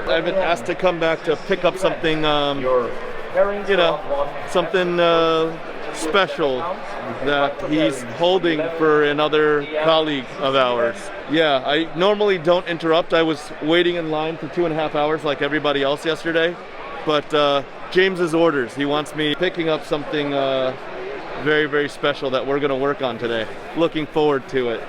I've been asked to come back to pick up something, you know, something special that he's holding for another colleague of ours. Yeah, I normally don't interrupt. I was waiting in line for 2.5 hours like everybody else yesterday, but James's orders. He wants me picking up something very, very special that we're going to work on today. Looking forward to it.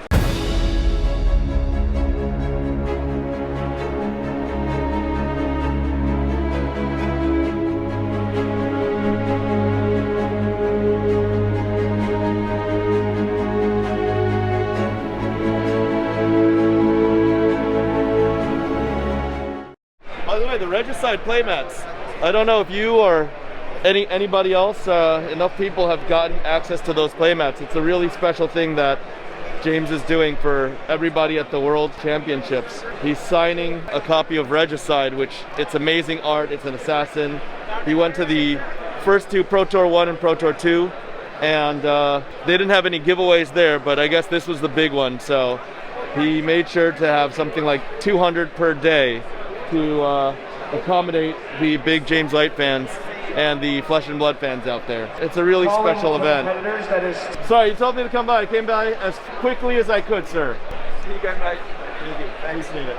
By the way, the Regicide playmats, I don't know if you or anybody else, enough people have gotten access to those playmats. It's a really special thing that James is doing for everybody at the World Championships. He's signing a copy of Regicide, which it's amazing art. It's an assassin. He went to the first two Pro Tour 1 and Pro Tour 2, and they didn't have any giveaways there, but I guess this was the big one. So he made sure to have something like 200 per day to accommodate the big James White fans and the Flesh and Blood fans out there. It's a really special event. Sorry, you told me to come by. I came by as quickly as I could, sir. See you guys, mate. Thank you. Thanks, David.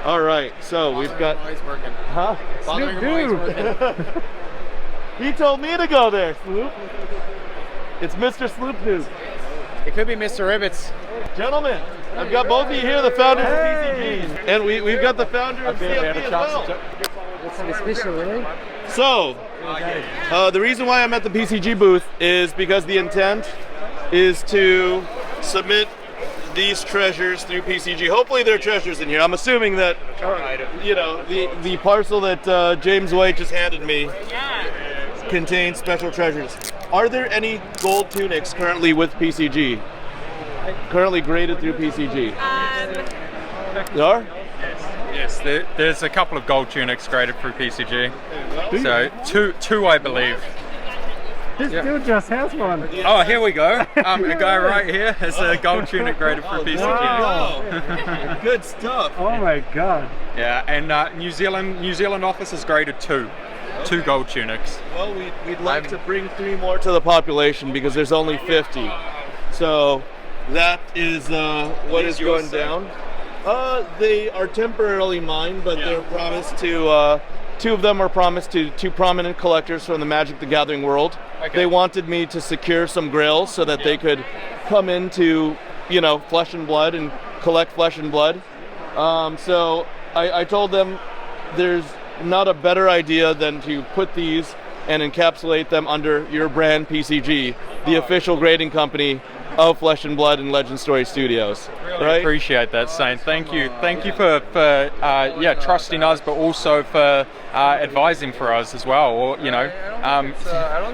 All right, so we've got... Working. Huh? Snoop Doo. He told me to go there, Sloop. It's Mr. Sloop Doo. It could be Mr. Ribbits. Gentlemen, I've got both of you here, the founders of PCG. And we've got the founder of CFP as well. What's special, really? So, the reason why I'm at the PCG booth is because the intent is to submit these treasures through PCG. Hopefully there are treasures in here. I'm assuming that, you know, the parcel that James White just handed me contains special treasures. Are there any gold tunics currently with PCG? Currently graded through PCG? There are? Yes, there's a couple of gold tunics graded through PCG. So two I believe. This dude just has one. Oh, here we go. A guy right here has a gold tunic graded through PCG. Wow. Good stuff. Oh my god. Yeah, and New Zealand office is graded two gold tunics. Well, we'd like to bring 3 more to the population because there's only 50. So that is what is going down. They are temporarily mine, but they're promised to, 2 of them are promised to 2 prominent collectors from the Magic the Gathering world. Okay. They wanted me to secure some grails so that they could come into, you know, Flesh and Blood and collect Flesh and Blood. So I told them there's not a better idea than to put these and encapsulate them under your brand PCG, the official grading company of Flesh and Blood and Legend Story Studios. Really right? appreciate that, Saint. Thank you for trusting us, but also for advising for us as well. Or, you know,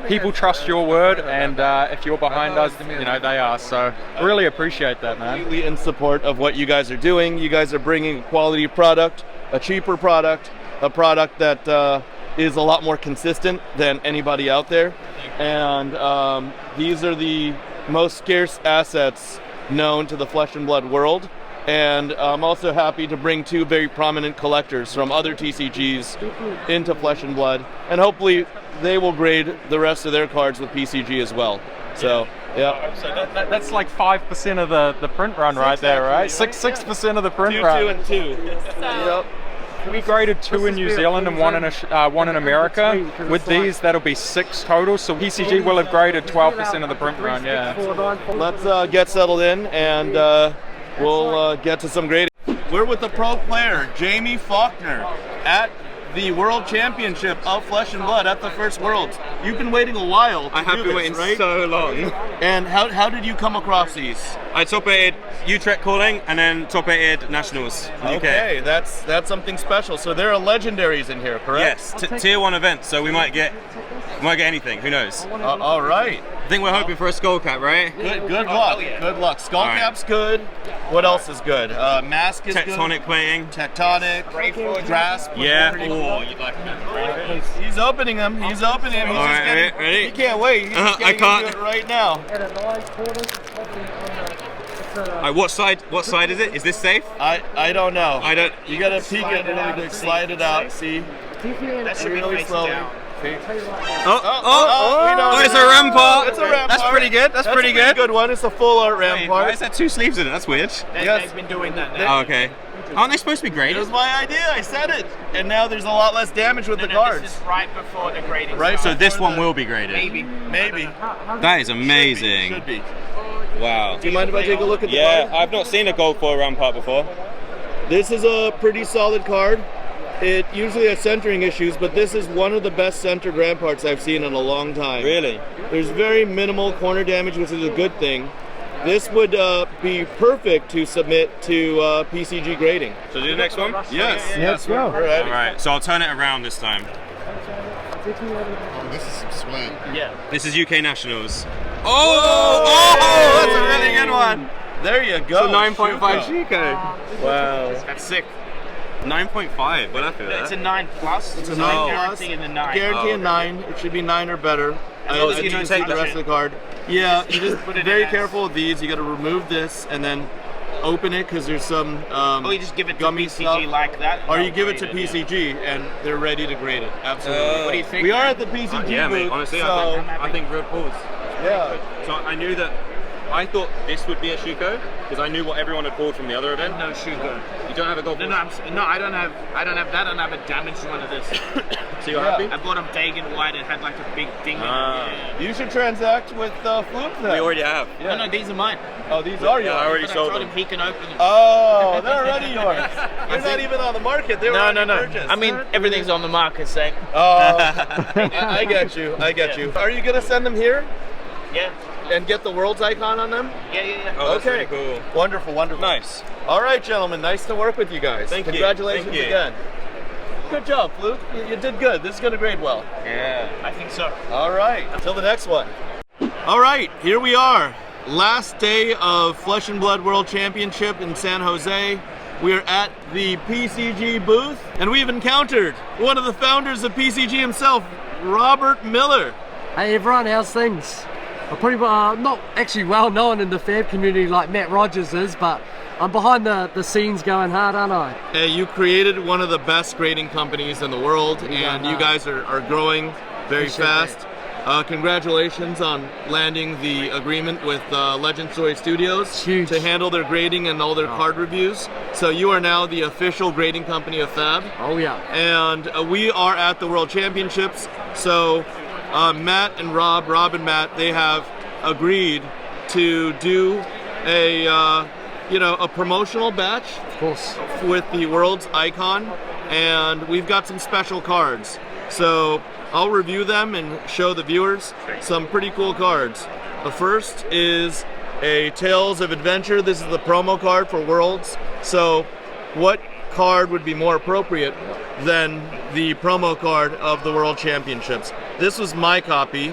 people trust your word, and if you're behind us, you know they are. So really appreciate that, man. Completely in support of what you guys are doing. You guys are bringing a quality product, a cheaper product, a product that is a lot more consistent than anybody out there, and these are the most scarce assets known to the Flesh and Blood world, and I'm also happy to bring 2 very prominent collectors from other TCGs into Flesh and Blood, and hopefully they will grade the rest of their cards with PCG as well. So yeah. So that's like 5% of the print run right there, right? 6% of the print run. 2 and 2. Yep. We graded 2 in New Zealand and 1 in America. With these, that'll be 6 total. So PCG will have graded 12% of the print run. Yeah. Let's get settled in, and we'll get to some grading. We're with the pro player, Jamie Faulkner, at the World Championship of Flesh and Blood at the first Worlds. You've been waiting a while. I have been waiting so long. And how did you come across these? I top 8'd Utrecht calling and then top 8'd Nationals in the UK. Okay, that's something special. So there are legendaries in here, correct? Yes, tier 1 event, so we might get anything, who knows? All right. I think we're hoping for a skull cap, right? Good luck. Oh, yeah. Good luck. Skull cap's good. What else is good? Mask is Tectonic plating. Tectonic. Grasp. Yeah. Oh, you'd like that. He's opening them. He's opening them. All right, ready? He can't wait. He's just getting into it right now. Alright, what side is it? Is this safe? I don't know. I don't. You gotta peek it really good, slide it out, see? That should be Really facing slowly. down. Oh, it's a rampart. It's a rampart. That's pretty good. That's pretty good. Good one. It's a full art Wait, rampart. why is there 2 sleeves in it? That's weird. They've been doing that now. Oh, okay. Aren't they supposed to be It graded? was my idea. I said it, and now there's a lot less damage with the cards. This is right before the grading. Right, So this one will be graded. Maybe. That is amazing. Should be. Wow. Do you mind if I take a look at the Yeah, card? I've not seen a gold foil rampart before. This is a pretty solid card. It usually has centering issues, but this is one of the best centered ramparts I've seen in a long time. Really? There's very minimal corner damage, which is a good thing. This would be perfect to submit to PCG grading. So do the next one? Yes. Let's go. Alright, so I'll turn it around this time. Oh, this is some sweat. Yeah. This is UK Nationals. Oh, that's a really good one. There you go. So 9.5 Shuko. Shuko. Wow. That's sick. 9.5, what happened It's a there? 9 plus. It's a So 9 I'm plus. guaranteeing the 9. Guarantee Oh, a 9. It should be 9 or better. long as I you need don't to see take the the rest of the card. Yeah, you just Put it very in as- careful with these. You got to remove this and then open it because there's some Or you just give it to gummy PCG stuff. like that. Or you give it to PCG and they're ready to grade it. Absolutely. What do you think? We are at the PCG Yeah, booth. mate, honestly, so, I think real pulls. yeah. So I knew that, I thought this would be a Shuko, because I knew what everyone had pulled from the other event. No Shuko. You don't have a gold No, foil? no, I don't have that. And I have a damaged one of this. So you're Yeah. happy? I bought a Dagan white. It had like a big ding in it. Ah. Yeah. You should transact with Fluke then. We already have. Yeah. No, these are mine. Oh, these are yours. Yeah, I already But I sold told them. him he can open them. Oh, they're already yours. They're not even on the market. They were already purchased. I mean, everything's on the market saying, Oh, I get you. I get you. Are you gonna send them here yeah, and get the world's icon on them? yeah. Oh, that's Okay. really cool. Wonderful, wonderful. Nice. All right, gentlemen. Nice to work with you guys. Thank you. Congratulations Thank you. again. Good job, Fluke. You did good. This is gonna grade well. Yeah. I think so. All right. Until the next one. All right. Here we are. Last day of Flesh and Blood World Championship in San Jose. We're at the PCG booth, and we've encountered one of the founders of PCG himself, Robert Miller. Hey everyone, how's things? I'm pretty not actually well known in the Fab community like Matt Rogers is, but I'm behind the scenes going hard, aren't I? Hey, you created one of the best grading companies in the world, and you guys are growing very Appreciate fast. Congratulations on landing the agreement with Legend Story Studios Huge. to handle their grading and all their card reviews. So you are now the official grading company of Fab. Oh yeah. And we are at the World Championships. So Matt and Rob and Matt, they have agreed to do a a promotional batch Of course. with the world's icon, and we've got some special cards. So I'll review them and show the viewers some pretty cool cards. The first is a Tales of Adventure. This is the promo card for Worlds. So what card would be more appropriate than the promo card of the World Championships? This was my copy,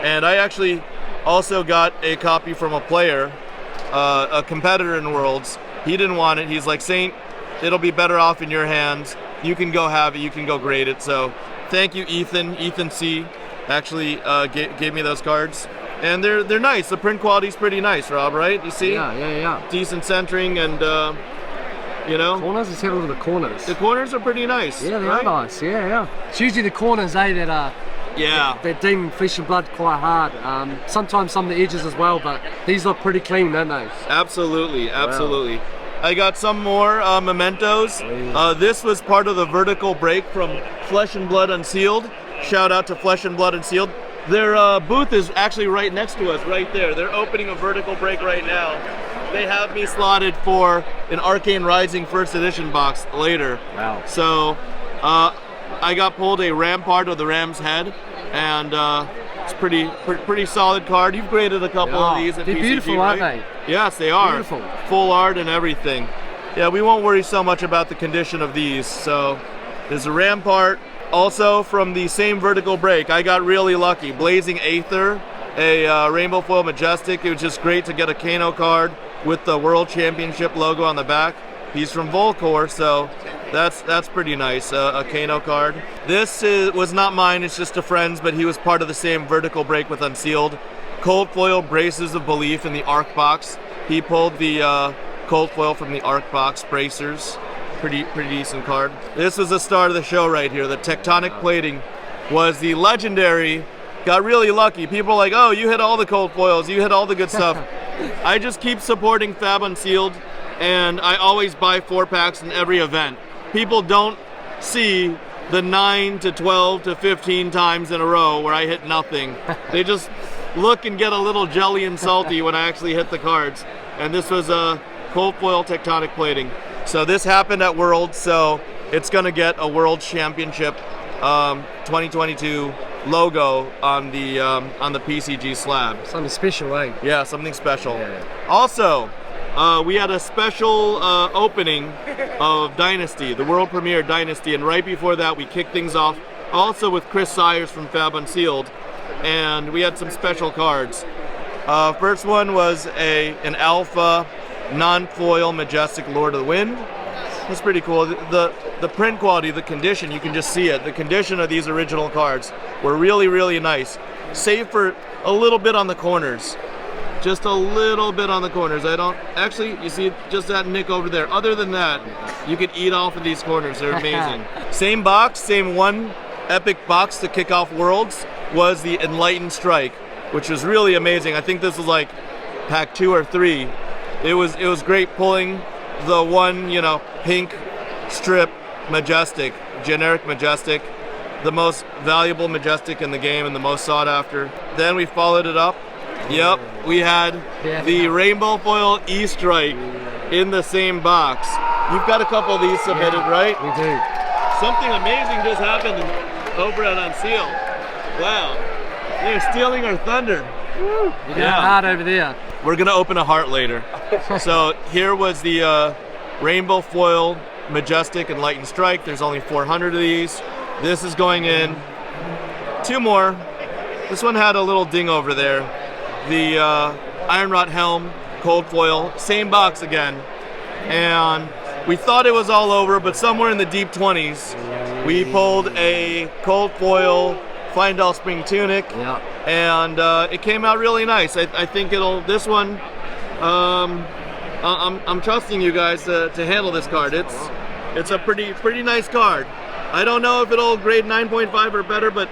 and I actually also got a copy from a player, a competitor in Worlds. He didn't want it. He's like, Saint, it'll be better off in your hands. You can go have it. You can go grade it. So thank you, Ethan. Ethan C. actually gave me those cards, and they're nice. The print quality's pretty nice, Rob. Right? You see? Yeah. Decent centering, and Corners, let's head over to the corners. the corners are pretty nice. Yeah, they right? are nice. Yeah. It's usually the corners, that Yeah. that ding Flesh and Blood quite hard. Sometimes some of the edges as well, but these look pretty clean, don't they? Absolutely. I got some more mementos. This was part of the vertical break from Flesh and Blood Unsealed. Shout out to Flesh and Blood Unsealed. Their booth is actually right next to us, right there. They're opening a vertical break right now. They have me slotted for an Arcane Rising First Edition box later. Wow. So I got pulled a Rampart of the Ram's Head, and it's pretty solid card. You've graded a couple of these at They're PCG, beautiful, right? aren't they? Yes, they are. Beautiful. Full art and everything. Yeah, we won't worry so much about the condition of these. So there's a Rampart. Also from the same vertical break, I got really lucky. Blazing Aether, a Rainbow Foil Majestic. It was just great to get a Kano card with the World Championship logo on the back. He's from Volcor, so that's pretty nice, a Kano card. This was not mine, it's just a friend's, but he was part of the same vertical break with Unsealed. Cold foil Braces of Belief in the Arc box. He pulled the cold foil from the Arc Box Bracers. Pretty decent card. This was the star of the show right here. The Tectonic Plating was the legendary. Got really lucky. People are like, oh, you hit all the cold foils, you hit all the good stuff. I just keep supporting Fab Unsealed, and I always buy 4-packs in every event. People don't see the 9 to 12 to 15 times in a row where I hit nothing. They just look and get a little jelly and salty when I actually hit the cards. And this was a cold foil Tectonic Plating. So this happened at Worlds, so it's gonna get a World Championship 2022 logo on the PCG slab. Something special, eh? Yeah, something special. Yeah. Also, we had a special opening of Dynasty, the world premiere Dynasty, and right before that we kicked things off also with Chris Sayers from Fab Unsealed, and we had some special cards. First one was an alpha non-foil Majestic Lord of the Wind. That's pretty cool. The print quality, the condition, you can just see it. The condition of these original cards were really nice, save for a little bit on the corners. Just a little bit on the corners. I don't actually, you see just that nick over there. Other than that, you could eat off of these corners. They're amazing. Same box, same one epic box to kick off Worlds was the Enlightened Strike, which was really amazing. I think this was like pack 2 or 3. It was great pulling the one, you know, pink strip Majestic, generic Majestic, the most valuable Majestic in the game and the most sought after. Then we followed it up. Yep, we had the Rainbow Foil E-Strike in the same box. You've got a couple of these submitted, right? We do. Something amazing just happened over at Unsealed. Wow, they're stealing our thunder. You got hard over there. We're gonna open a heart later. So here was the Rainbow Foil Majestic Enlightened Strike. There's only 400 of these. This is going in. 2 more. This one had a little ding over there. The Iron Rot Helm cold foil, same box again. And we thought it was all over, but somewhere in the deep 20s, we pulled a cold foil Findall Spring Tunic. Yeah. And it came out really nice. I think this one, I'm trusting you guys to handle this card. It's a pretty nice card. I don't know if it'll grade 9.5 or better, but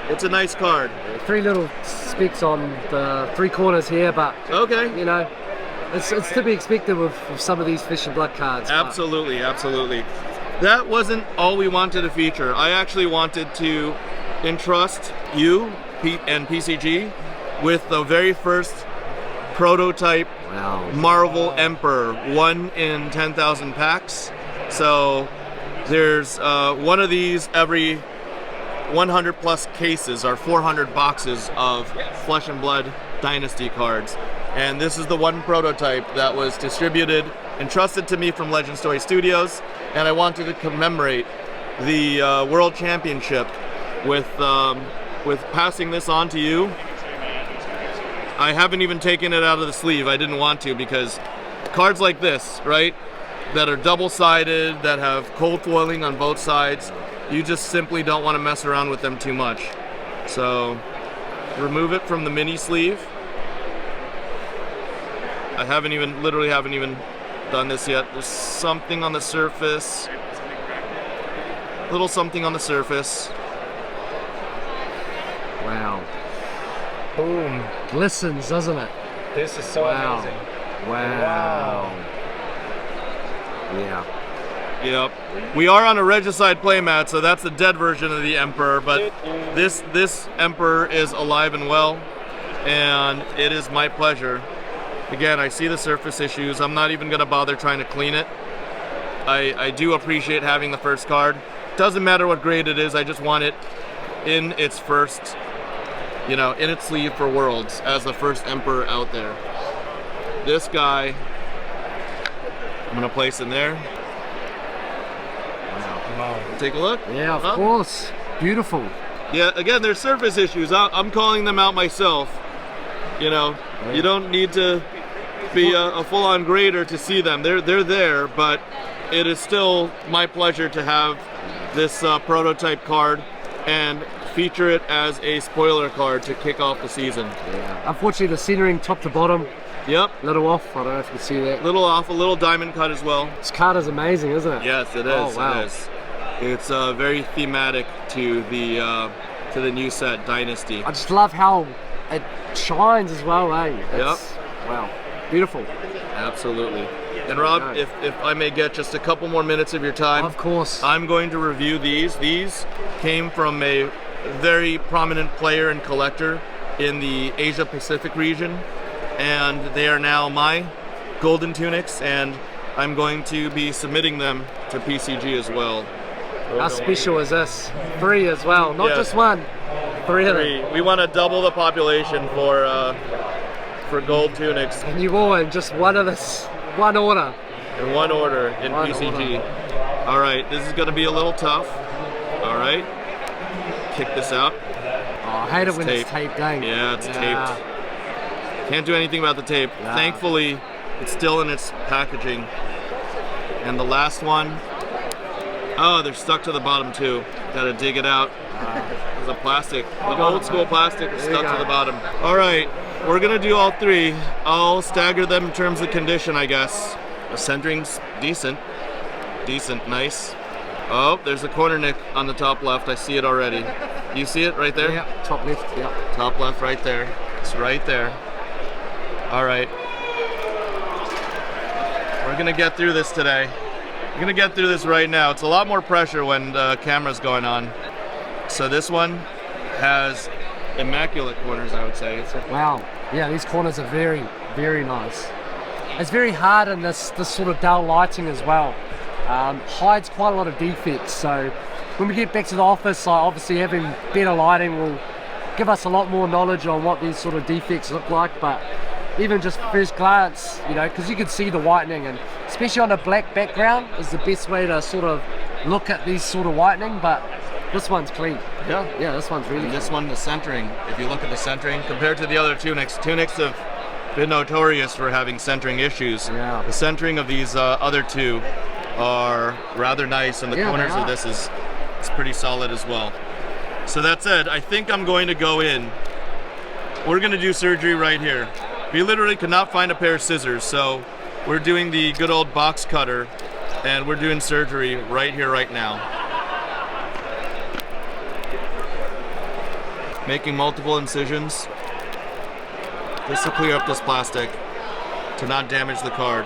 it's a nice card. 3 little specks on the 3 corners here, but Okay. you know, it's to be expected with some of these Flesh and Blood cards. Absolutely. That wasn't all we wanted to feature. I actually wanted to entrust you, Pete, and PCG with the very first prototype Wow. Marvel Emperor, 1 in 10,000 packs. So there's one of these every 100 plus cases, or 400 boxes of Flesh and Blood Dynasty cards. And this is the one prototype that was distributed, entrusted to me from Legend Story Studios, and I wanted to commemorate the World Championship with passing this on to you. I haven't even taken it out of the sleeve. I didn't want to, because cards like this, right, that are double-sided, that have cold foiling on both sides, you just simply don't want to mess around with them too much. So remove it from the mini sleeve. I literally haven't even done this yet. There's something on the surface, little something on the surface. Wow. Boom. Glistens, doesn't it? This is so Wow. amazing. Wow. Yeah. Yep. We are on a Regicide playmat, so that's the dead version of the Emperor, but this Emperor is alive and well, and it is my pleasure. Again, I see the surface issues. I'm not even going to bother trying to clean it. I do appreciate having the first card. Doesn't matter what grade it is, I just want it in its first, in its sleeve for Worlds as the first Emperor out there. This guy, I'm going to place in there. Wow. Take a look. Yeah, of Huh? course. Beautiful. Yeah, again, there's surface issues. I'm calling them out myself. You don't need to be a full-on grader to see them. They're there, but it is still my pleasure to have this prototype card and feature it as a spoiler card to kick off the season. Yeah. Unfortunately, the centering top to bottom Yep. Little off. I don't know if you can see that. Little off, a little diamond cut as well. This card is amazing, isn't it? Yes, it is. Oh, wow. It is. It's very thematic to the new set, Dynasty. I just love how it shines as well, eh? Yep. Wow. Beautiful. Absolutely. And Rob, if I may get just a couple more minutes of your time. Of course. I'm going to review these. These came from a very prominent player and collector in the Asia Pacific region, and they are now my golden tunics, and I'm going to be submitting them to PCG as well. How special is this? 3 as well, not just 1. 3 of them. We want to double the population for gold tunics. And you all in just one of this, one order. In one order in One PCG. order. All right, this is going to be a little tough. All right, kick this out. Oh, I hate it when it's taped, eh? Yeah, it's taped. Can't do anything about the tape. Yeah. Thankfully, it's still in its packaging. And the last one, oh, they're stuck to the bottom too. Gotta dig it out. There's a plastic, the old school plastic is stuck to the bottom. All right, we're gonna do all 3. I'll stagger them in terms of condition, I guess. The centering's decent. Decent, nice. Oh, there's a corner nick on the top left. I see it already. You see it right there? Yeah, top left, yeah. Top left right there. It's right there. All right. We're gonna get through this today. We're gonna get through this right now. It's a lot more pressure when the camera's going on. So this one has immaculate corners, I would say. Wow. Yeah, these corners are very, very nice. It's very hard in this sort of dull lighting as well. Hides quite a lot of defects. So when we get back to the office, obviously having better lighting will give us a lot more knowledge on what these sort of defects look like. But even just first glance, you know, because you can see the whitening, and especially on a black background is the best way to sort of look at these sort of whitening. But this one's clean. Yeah. Yeah, this one's really And this clean. one, the centering, if you look at the centering, compared to the other tunics have been notorious for having centering issues. Yeah. The centering of these other 2 are rather nice, and the Yeah, corners they of are. this is pretty solid as well. So that said, I think I'm going to go in. We're going to do surgery right here. We literally could not find a pair of scissors, so we're doing the good old box cutter, and we're doing surgery right here, right now. Making multiple incisions. This will clear up this plastic to not damage the card.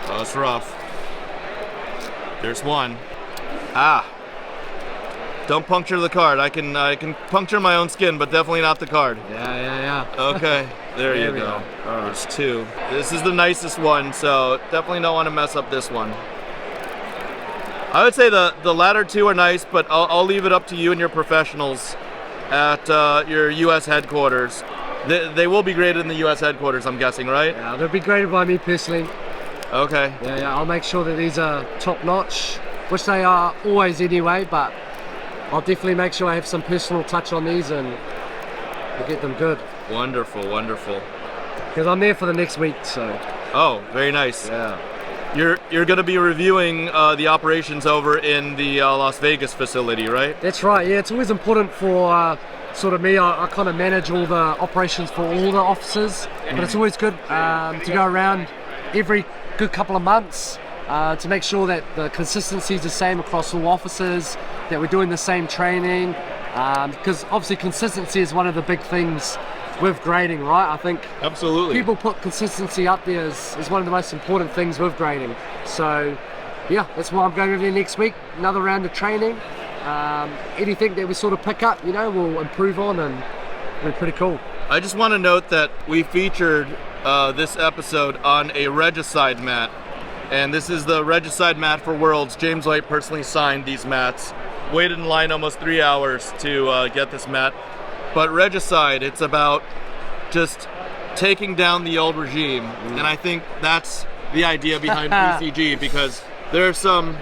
Oh, it's rough. There's one. Ah. Don't puncture the card. I can puncture my own skin, but definitely not the card. Yeah. Okay, there you we go. go. There's 2. This is the nicest one, so definitely don't want to mess up this one. I would say the latter 2 are nice, but I'll leave it up to you and your professionals at your U.S. headquarters. They will be graded in the U.S. headquarters, I'm guessing, right? Yeah, they'll be graded by me personally. Okay. Yeah, I'll make sure that these are top notch, which they are always anyway, but I'll definitely make sure I have some personal touch on these and we'll get them good. Wonderful, wonderful. Because I'm there for the next week, so. Oh, very nice. Yeah. You're going to be reviewing the operations over in the Las Vegas facility, right? That's right, yeah, it's always important for sort of me. I kind of manage all the operations for all the offices, but it's always good to go around every good couple of months to make sure that the consistency is the same across all offices, that we're doing the same training, because obviously consistency is one of the big things with grading, right? I think Absolutely. people put consistency up there as one of the most important things with grading. So yeah, that's why I'm going over there next week, another round of training. Anything that we sort of pick up, you know, we'll improve on, and it'll be pretty cool. I just want to note that we featured this episode on a Regicide mat, and this is the Regicide mat for Worlds. James White personally signed these mats. Waited in line almost 3 hours to get this mat. But Regicide, it's about just taking down the old regime, and I think that's the idea behind PCG, because there are some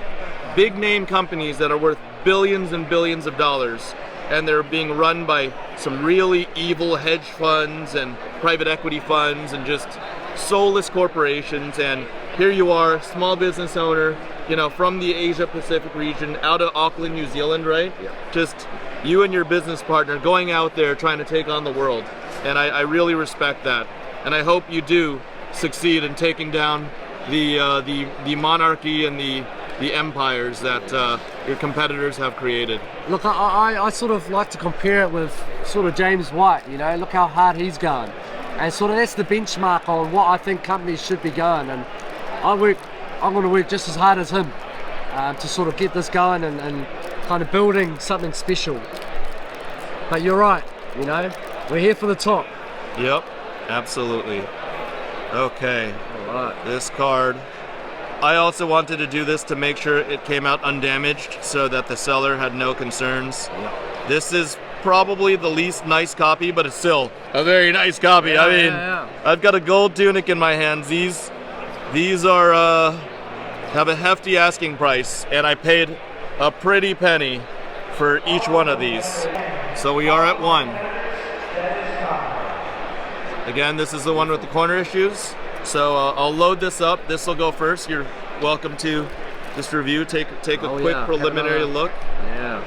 big name companies that are worth billions and billions of dollars, and they're being run by some really evil hedge funds and private equity funds and just soulless corporations. And here you are, small business owner, you know, from the Asia Pacific region, out of Auckland, New Zealand, right? Yeah. Just you and your business partner going out there trying to take on the world. And I really respect that. and I hope you do succeed in taking down the monarchy and the empires that your competitors have created. Look, I sort of like to compare it with sort of James White, you know, look how hard he's going. And sort of that's the benchmark on what I think companies should be going. And I'm going to work just as hard as him to sort of get this going and kind of building something special. But you're right, you know, we're here for the top. Yep, absolutely. Okay, Alright. this card. I also wanted to do this to make sure it came out undamaged so that the seller had no concerns. Yep. This is probably the least nice copy, but it's still a very nice copy. I mean, I've got a gold tunic in my hands. These are have a hefty asking price, and I paid a pretty penny for each one of these. So we are at 1. Again, this is the one with the corner issues. So I'll load this up. This will go first. You're welcome to just review, take a quick preliminary look. Yeah.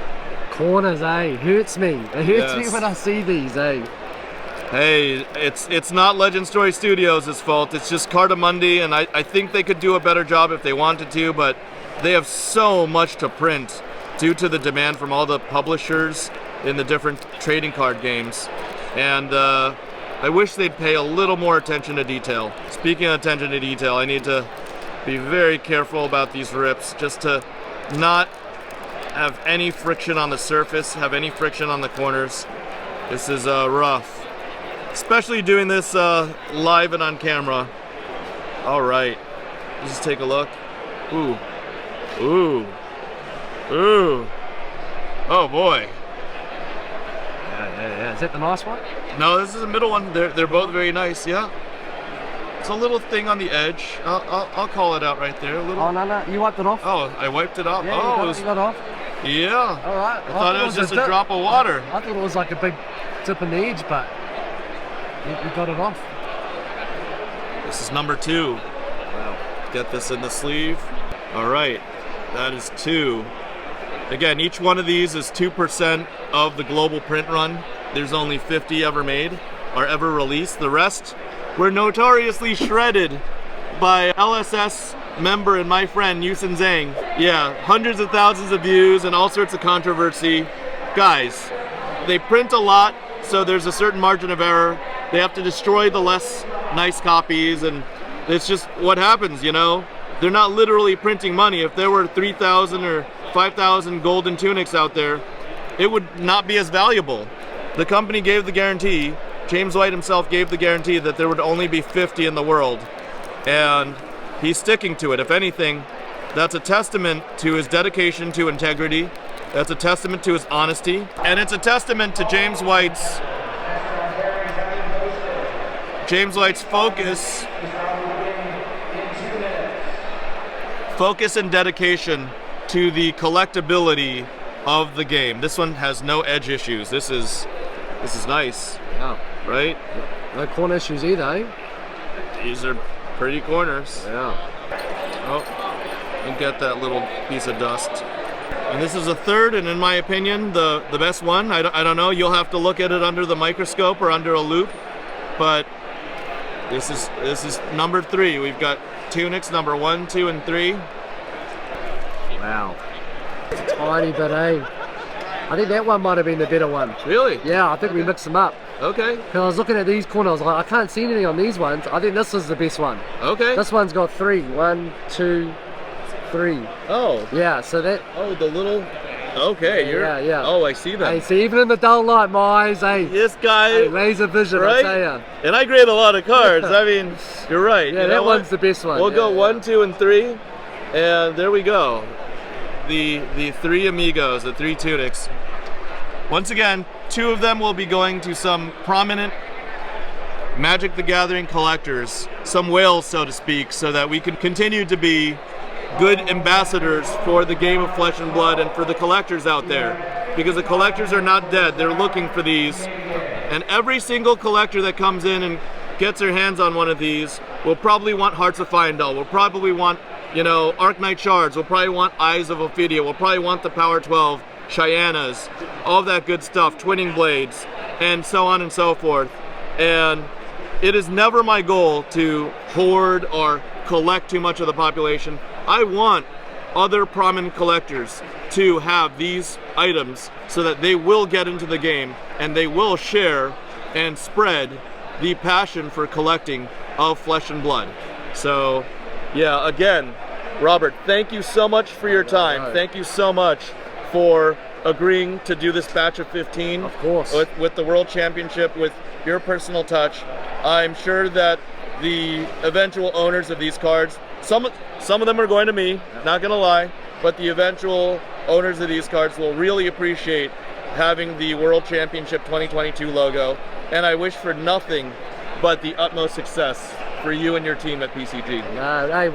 Corners, eh? Hurts me. It hurts me when I see these, eh? Hey, it's not Legend Story Studios' fault. It's just Cardamundi, and I think they could do a better job if they wanted to, but they have so much to print due to the demand from all the publishers in the different trading card games. And I wish they'd pay a little more attention to detail. Speaking of attention to detail, I need to be very careful about these rips just to not have any friction on the surface, have any friction on the corners. This is rough, especially doing this live and on camera. All right, let's just take a look. Ooh, ooh, ooh. Oh boy. Yeah. Is that the nice one? No, this is the middle one. They're both very nice. Yeah. It's a little thing on the edge. I'll call it out right there. A little. Oh no, you wiped it off. Oh, I wiped it off. Yeah, oh, you got it off. yeah. All right. I thought it was just a drop of water. I thought it was like a big dip in the edge, but you got it off. This is number 2. Wow. Get this in the sleeve. All right, that is 2. Again, each one of these is 2% of the global print run. There's only 50 ever made or ever released. The rest were notoriously shredded by LSS member and my friend Yusen Zhang. Yeah, hundreds of thousands of views and all sorts of controversy. Guys, they print a lot, so there's a certain margin of error. They have to destroy the less nice copies, and it's just what happens, you know? They're not literally printing money. If there were 3,000 or 5,000 golden tunics out there, it would not be as valuable. The company gave the guarantee, James White himself gave the guarantee that there would only be 50 in the world. And he's sticking to it. If anything, that's a testament to his dedication to integrity. That's a testament to his honesty. And it's a testament to James White's focus and dedication to the collectability of the game. This one has no edge issues. This is nice. Yeah. Right? No corner issues either, eh? These are pretty corners. Yeah. Oh, and get that little piece of dust. And this is a 3rd, and in my opinion, the best one. I don't know. You'll have to look at it under the microscope or under a loop, but this is number 3. We've got tunics number 1, 2, and 3. Wow. It's a tiny bit, eh? I think that one might have been the better one. Really? Yeah, I think we mixed them up. Okay. Because I was looking at these corners, like, I can't see anything on these ones. I think this is the best one. Okay. This one's got 3. 1, 2, 3. Oh. Yeah, so that... Oh, the little... Okay, you're... Yeah. Oh, I see that. Hey, see, even in the dull light, my eyes, hey. This guy... Hey, laser vision, right? I tell ya. And I grade a lot of cards. I mean, you're right. Yeah, you know that what? one's the best one. We'll Yeah, go yeah. 1, 2, and 3, and there we go. The 3 amigos, the 3 tunics. Once again, 2 of them will be going to some prominent Magic the Gathering collectors, some whales, so to speak, so that we can continue to be good ambassadors for the game of Flesh and Blood and for the collectors out there. Because the collectors are not dead, they're looking for these. And every single collector that comes in and gets their hands on one of these will probably want Hearts of Fyendal, will probably want, you know, Arknight Shards, will probably want Eyes of Ophidia, will probably want the Power 12, Cheyennas, all that good stuff, Twinning Blades, and so on and so forth. And it is never my goal to hoard or collect too much of the population. I want other prominent collectors to have these items so that they will get into the game and they will share and spread the passion for collecting of Flesh and Blood. So yeah, again, Robert, thank you so much for your time. Thank you so much for agreeing to do this batch of 15. Of course. With the World Championship, with your personal touch. I'm sure that the eventual owners of these cards, some of them are going to me, not gonna lie, but the eventual owners of these cards will really appreciate having the World Championship 2022 logo, and I wish for nothing but the utmost success for you and your team at PCG. Hey,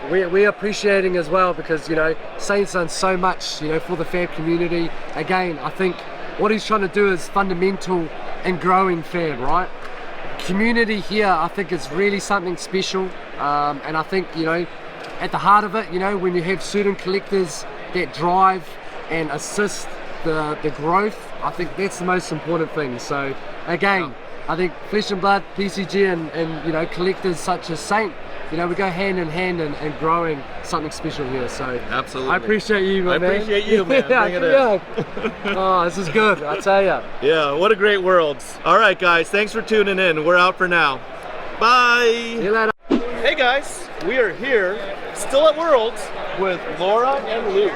we're appreciating as well, because, you know, Saint's done so much, you know, for the Fab community. Again, I think what he's trying to do is fundamental in growing Fab, right? Community here, I think, is really something special, and I think, you know, at the heart of it, you know, when you have certain collectors that drive and assist the growth, I think that's the most important thing. So again, I think Flesh and Blood, PCG, and you know, collectors such as Saint, you know, we go hand in hand in growing something special here. So absolutely, I appreciate you, man. I appreciate you, man. Bring it in. Oh, this is good, I tell ya. Yeah, what a great worlds. All right, guys, thanks for tuning in. We're out for now. Bye. See you later. Hey guys, we are here, still at Worlds, with Laura and Luke.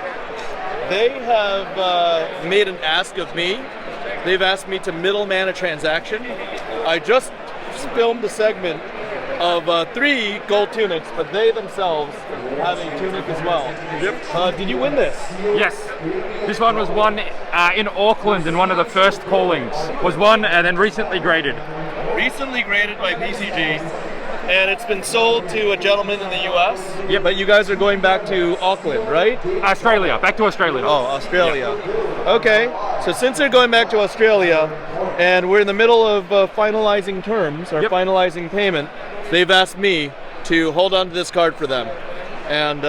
They have made an ask of me. They've asked me to middleman a transaction. I just filmed a segment of 3 gold tunics, but they themselves have a tunic as well. Yep. Did you win this? Yes. This one was won in Auckland in one of the first callings. Was won and then recently graded. Recently graded by PCG, and it's been sold to a gentleman in the US. Yeah, but you guys are going back to Auckland, right? Australia, back to Australia. Oh, Australia. Yep. Okay, so since they're going back to Australia, and we're in the middle of finalizing terms, or finalizing payment, they've asked me to hold on to this card for them. And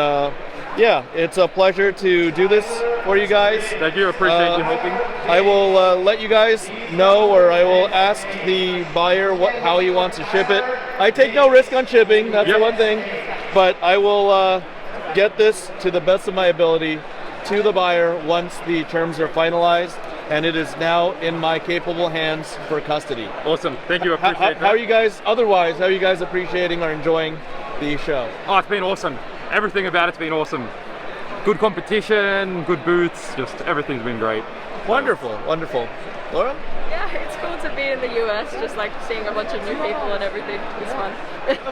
yeah, it's a pleasure to do this for you guys. Thank you, appreciate you helping. I will let you guys know, or I will ask the buyer how he wants to ship it. I take no risk on shipping, that's the one thing, but I will get this to the best of my ability to the buyer once the terms are finalized, and it is now in my capable hands for custody. Awesome, thank you, appreciate that. How are you guys, otherwise, how are you guys appreciating or enjoying the show? Oh, it's been awesome. Everything about it's been awesome. Good competition, good booths, just everything's been great. Wonderful, wonderful. Laura? Yeah, it's cool to be in the US, just like seeing a bunch of new people and everything. It's fun.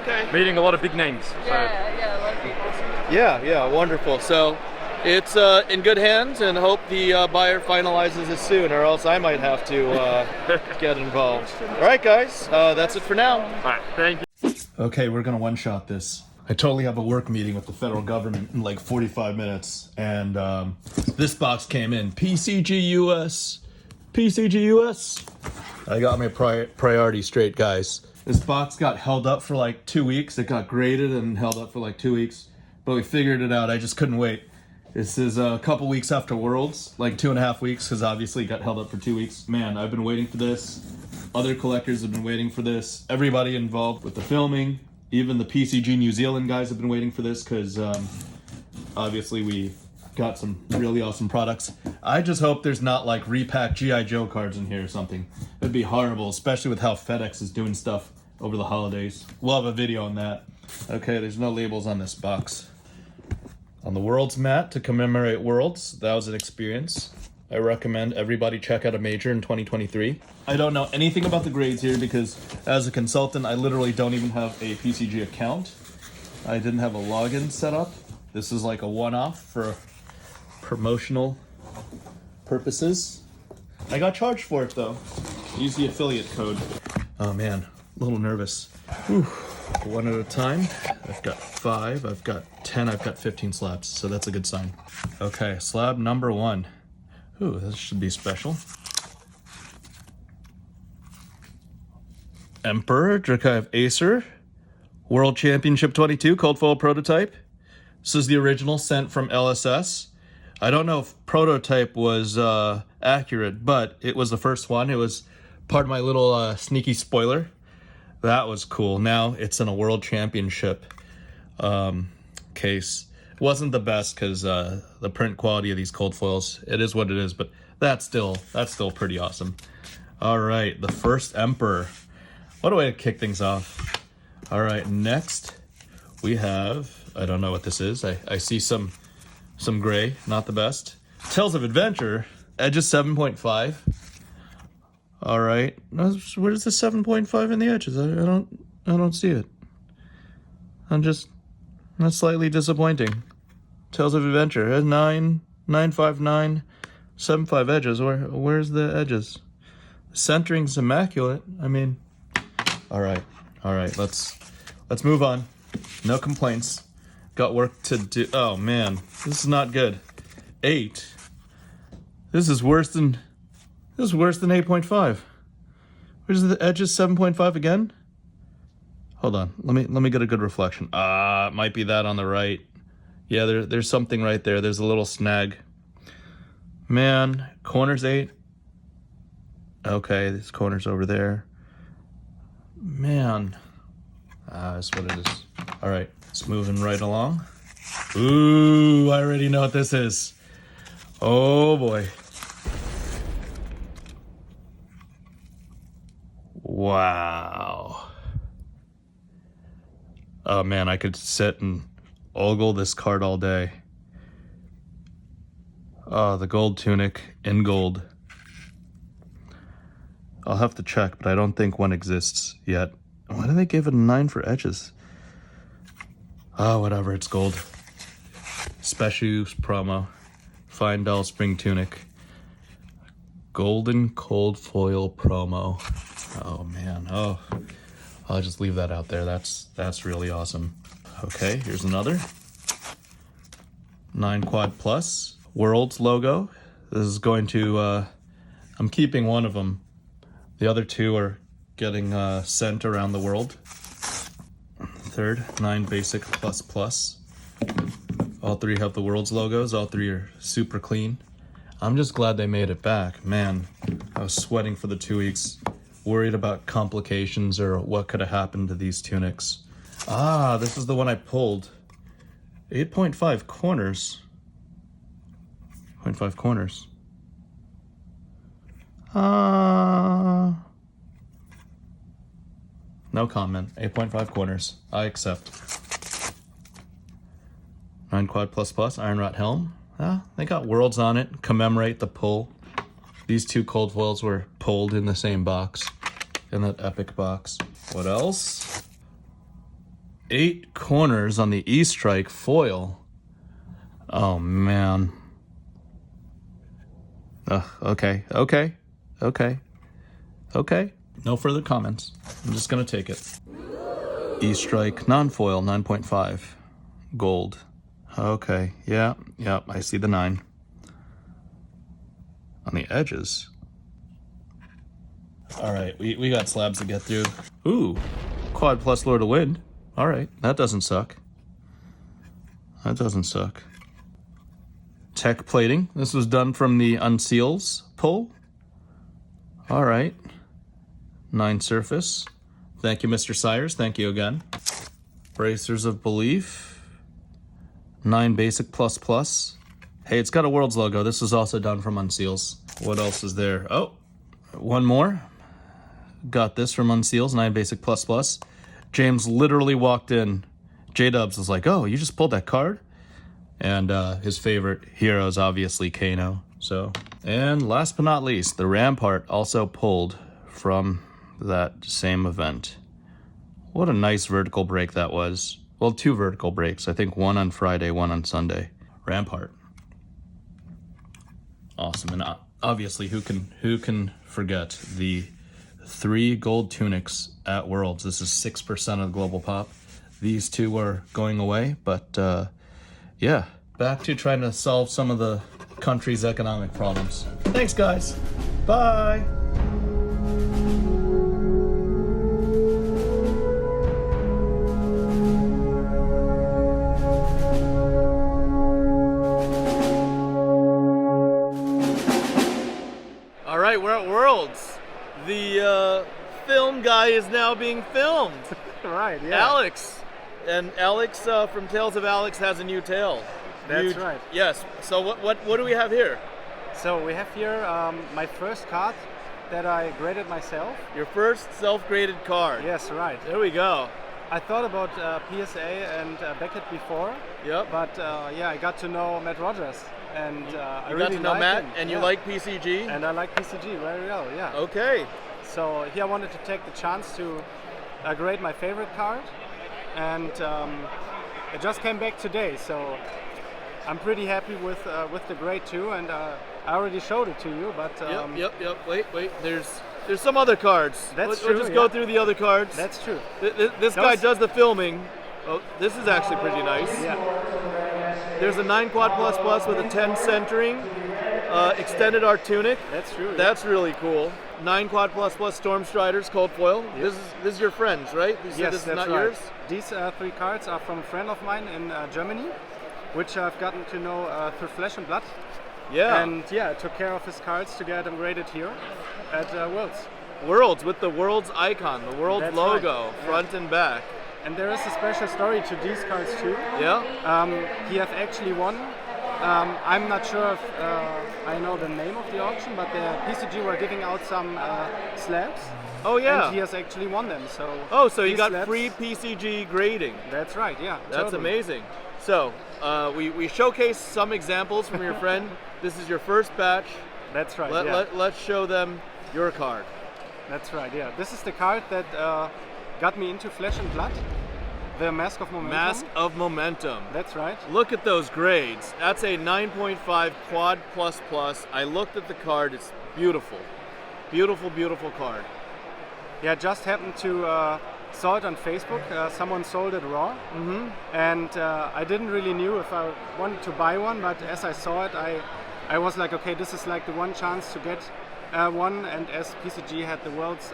Okay. Meeting a lot of big names. Yeah, a lot of people. Yeah, wonderful. So it's in good hands, and hope the buyer finalizes it soon, or else I might have to get involved. All right, guys, that's it for now. All right, thank you. Okay, we're gonna one-shot this. I totally have a work meeting with the federal government in like 45 minutes, and this box came in. PCG US. PCG US. I got my priority straight, guys. This box got held up for like 2 weeks. It got graded and held up for like 2 weeks, but we figured it out. I just couldn't wait. This is a couple weeks after Worlds, like 2.5 weeks, because obviously it got held up for 2 weeks. Man, I've been waiting for this. Other collectors have been waiting for this. Everybody involved with the filming, even the PCG New Zealand guys have been waiting for this, because obviously we got some really awesome products. I just hope there's not like repacked G.I. Joe cards in here or something. It'd be horrible, especially with how FedEx is doing stuff over the holidays. We'll have a video on that. Okay, there's no labels on this box. On the Worlds mat to commemorate Worlds, that was an experience. I recommend everybody check out a major in 2023. I don't know anything about the grades here because as a consultant, I literally don't even have a PCG account. I didn't have a login set up. This is like a one-off for promotional purposes. I got charged for it though. Use the affiliate code. Oh man, a little nervous. Whew. One at a time. I've got 5, I've got 10, I've got 15 slabs, so that's a good sign. Okay, slab number 1. Ooh, this should be special. Emperor, Drakive Acer, World Championship 22, cold foil prototype. This is the original sent from LSS. I don't know if prototype was accurate, but it was the first one. It was part of my little sneaky spoiler That was cool. Now it's in a world championship case. It wasn't the best because the print quality of these cold foils, it is what it is, but that's still pretty awesome. All right, the first Emperor. What a way to kick things off. All right, next we have, I don't know what this is. I see some gray, not the best. Tales of Adventure, edges 7.5. All right, where's the 7.5 in the edges? I don't see it. That's slightly disappointing. Tales of Adventure has 9.59, 7.5 edges. Where's the edges? Centering's immaculate. I mean, all right. Let's move on. No complaints. Got work to do. Oh man, this is not good. 8. This is worse than 8.5. Where's the edges? 7.5 again? Hold on. Let me get a good reflection. It might be that on the right. Yeah, there's something right there. There's a little snag. Man, corner's 8. Okay, this corner's over there. Man. That's what it is. All right, it's moving right along. Ooh, I already know what this is. Oh boy. Wow. Oh man, I could sit and ogle this card all day. Oh, the gold tunic in gold. I'll have to check, but I don't think one exists yet. Why do they give it a 9 for edges? Oh, whatever, it's gold. Special promo. Fine Doll Spring Tunic. Golden cold foil promo. Oh man, oh. I'll just leave that out there. That's really awesome. Okay, here's another. 9 Quad Plus. Worlds logo. This is going to, I'm keeping one of them. The other 2 are getting sent around the world. Third, 9 Basic Plus Plus. All 3 have the Worlds logos. All 3 are super clean. I'm just glad they made it back. Man, I was sweating for the 2 weeks. Worried about complications or what could have happened to these tunics. This is the one I pulled. 8.5 corners. 0.5 corners. No comment. 8.5 corners. I accept. 9 Quad Plus Plus Iron Rot Helm. They got worlds on it. Commemorate the pull. These 2 cold foils were pulled in the same box. In that epic box. What else? 8 corners on the E-Strike foil. Oh man. Okay. No further comments. I'm just gonna take it. E-Strike non-foil 9.5. Gold. Okay, yeah, I see the 9. On the edges. All right, we got slabs to get through. Ooh, Quad Plus Lord of Wind. All right, that doesn't suck. Tech plating. This was done from the Unseals pull. All right. 9 surface. Thank you, Mr. Sires. Thank you again. Bracers of Belief. 9 Basic Plus Plus. Hey, it's got a Worlds logo. This is also done from Unseals. What else is there? Oh, one more. Got this from Unseals, 9 Basic Plus Plus. James literally walked in. J-Dubs was like, oh, you just pulled that card? And his favorite hero is obviously Kano. So, and last but not least, the Rampart also pulled from that same event. What a nice vertical break that was. Well, 2 vertical breaks. I think 1 on Friday, 1 on Sunday. Rampart. Awesome. And obviously, who can forget the 3 gold tunics at Worlds? This is 6% of the global pop. These 2 are going away, but yeah. Back to trying to solve some of the country's economic problems. Thanks, guys. Bye. All right, we're at Worlds. The film guy is now being filmed. Right, yeah. Alex. And Alex from Tales of Alex has a new tale. That's right. Yes. So what do we have here? So we have here my first card that I graded myself. Your first self-graded card. Yes, right. There we go. I thought about PSA and Beckett before. Yep. But yeah, I got to know Matt Rogers, and I You really got to know like Matt, him. and you Yeah. like PCG? And I like PCG very well. Yeah. Okay. So here I wanted to take the chance to grade my favorite card, and it just came back today. So I'm pretty happy with the grade too, and I already showed it to you. But Yep. Wait. There's some other cards. That's We'll true, just yeah. go through the other cards. That's true. This guy does the filming. Oh, this is actually pretty nice. Yeah. There's a 9 quad plus with a 10 centering. Extended art tunic. That's true. Yeah. That's really cool. 9 quad plus Storm Striders cold foil. Yep. This is your friends, right? You said Yes, this is that's not right. yours? These 3 cards are from a friend of mine in Germany, which I've gotten to know through Flesh+Blood. Yeah. And yeah, I took care of his cards to get them graded here at Worlds. Worlds with the Worlds icon, the Worlds That's logo, right. front and back. And there is a special story to these cards too. Yeah. He have actually won. I'm not sure if I know the name of the auction, but the PCG were giving out some slabs. Oh yeah. And he has actually won them. So. So you these got slabs- free PCG grading. That's right. Yeah. That's totally. amazing. So we showcased some examples from your friend. This is your first batch. That's right. Yeah. Let's show them your card. That's right, yeah. This is the card that got me into Flesh and Blood, the Mask of Momentum. Mask of Momentum. That's right. Look at those grades. That's a 9.5 quad plus. I looked at the card. It's beautiful. Beautiful card. Yeah, just happened to saw it on Facebook. Someone sold it raw. Mm-hmm. And I didn't really knew if I wanted to buy one, but as I saw it, I was like, okay, this is like the one chance to get one, and as PCG had the World's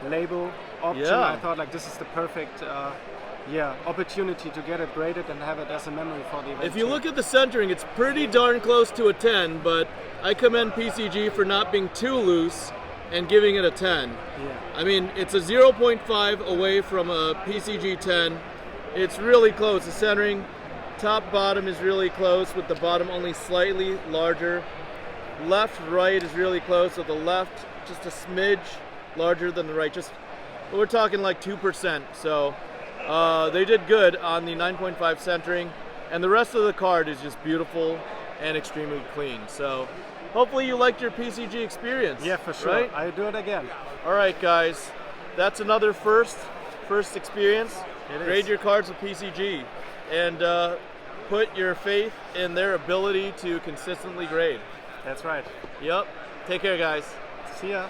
label option, Yeah. I thought like this is the perfect opportunity to get it graded and have it as a memory for the event. If you look at the centering, it's pretty darn close to a 10, but I commend PCG for not being too loose and giving it a 10. Yeah. I mean, it's a 0.5 away from a PCG 10. It's really close. The centering, top bottom is really close, with the bottom only slightly larger. Left right is really close, so the left just a smidge larger than the right. We're talking like 2%. So they did good on the 9.5 centering, and the rest of the card is just beautiful and extremely clean. So hopefully you liked your PCG experience. Yeah, for sure. Right? I'll do it again. All right, guys, that's another first experience. It is. Grade your cards with PCG, and put your faith in their ability to consistently grade. That's right. Yep. Take care, guys. See ya.